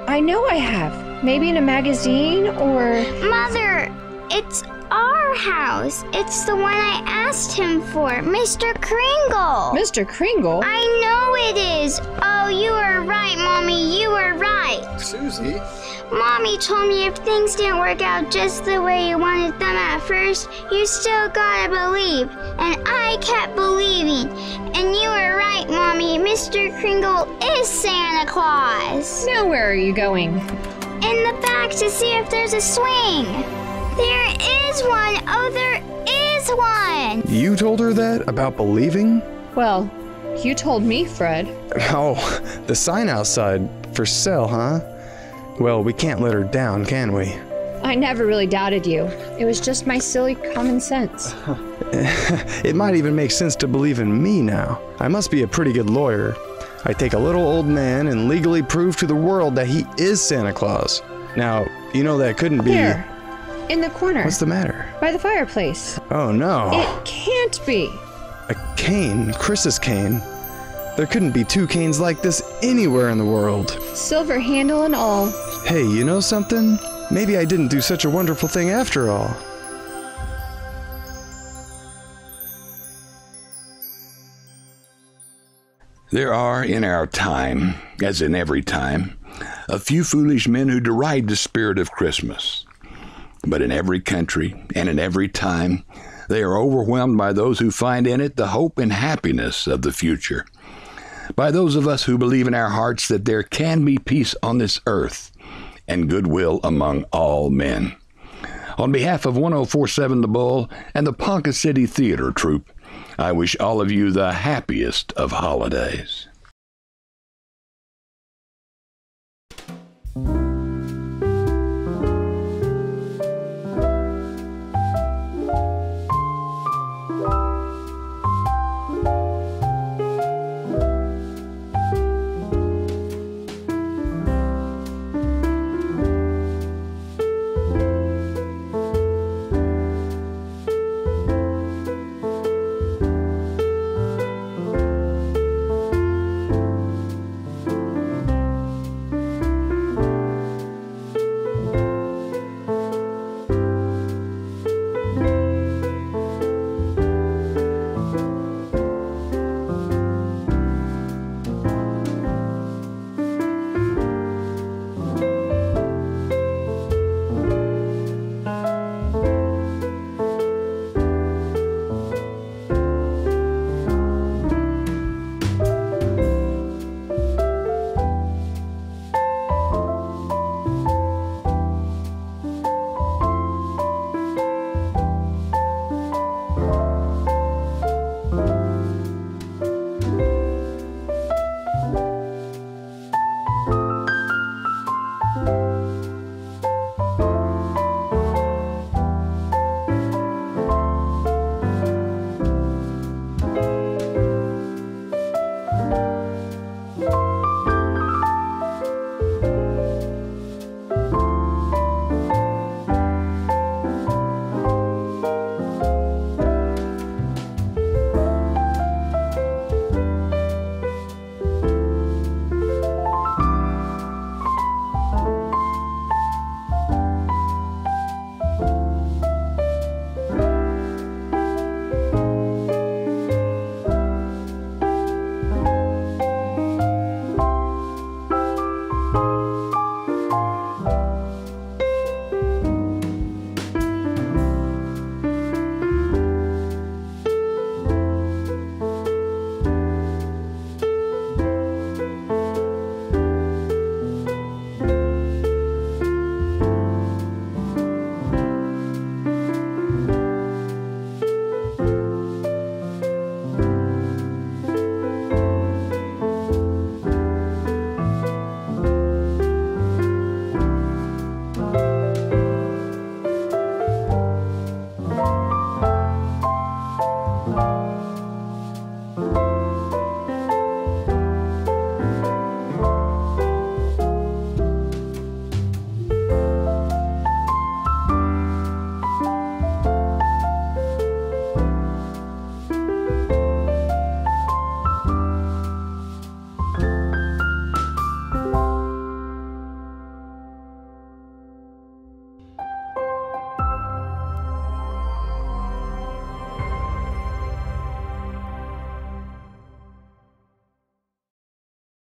I know I have. Maybe in a magazine or... Mother, it's our house. It's the one I asked him for, Mr. Kringle. Mr. Kringle? I know it is. Oh, you were right, Mommy. You were right. Susie? Mommy told me if things didn't work out just the way you wanted them at first, you still gotta believe. And I kept believing. And you were right, Mommy. Mr. Kringle is Santa Claus. Now where are you going? In the back to see if there's a swing. There is one. Oh, there is one. You told her that about believing? Well, you told me, Fred. Oh, the sign outside for sale, huh? Well, we can't let her down, can we? I never really doubted you. It was just my silly common sense. It might even make sense to believe in me now. I must be a pretty good lawyer. I take a little old man and legally prove to the world that he is Santa Claus. Now, you know that couldn't be... Here, in the corner. What's the matter? By the fireplace. Oh, no. It can't be. A cane? Kris's cane? There couldn't be two canes like this anywhere in the world. Silver handle and all. Hey, you know something? Maybe I didn't do such a wonderful thing after all. There are in our time, as in every time, a few foolish men who deride the spirit of Christmas. But in every country and in every time, They are overwhelmed by those who find in it the hope and happiness of the future. By those of us who believe in our hearts that there can be peace on this earth and goodwill among all men. On behalf of 104.7 The Bull and the Ponca City Theater Troupe, I wish all of you the happiest of holidays.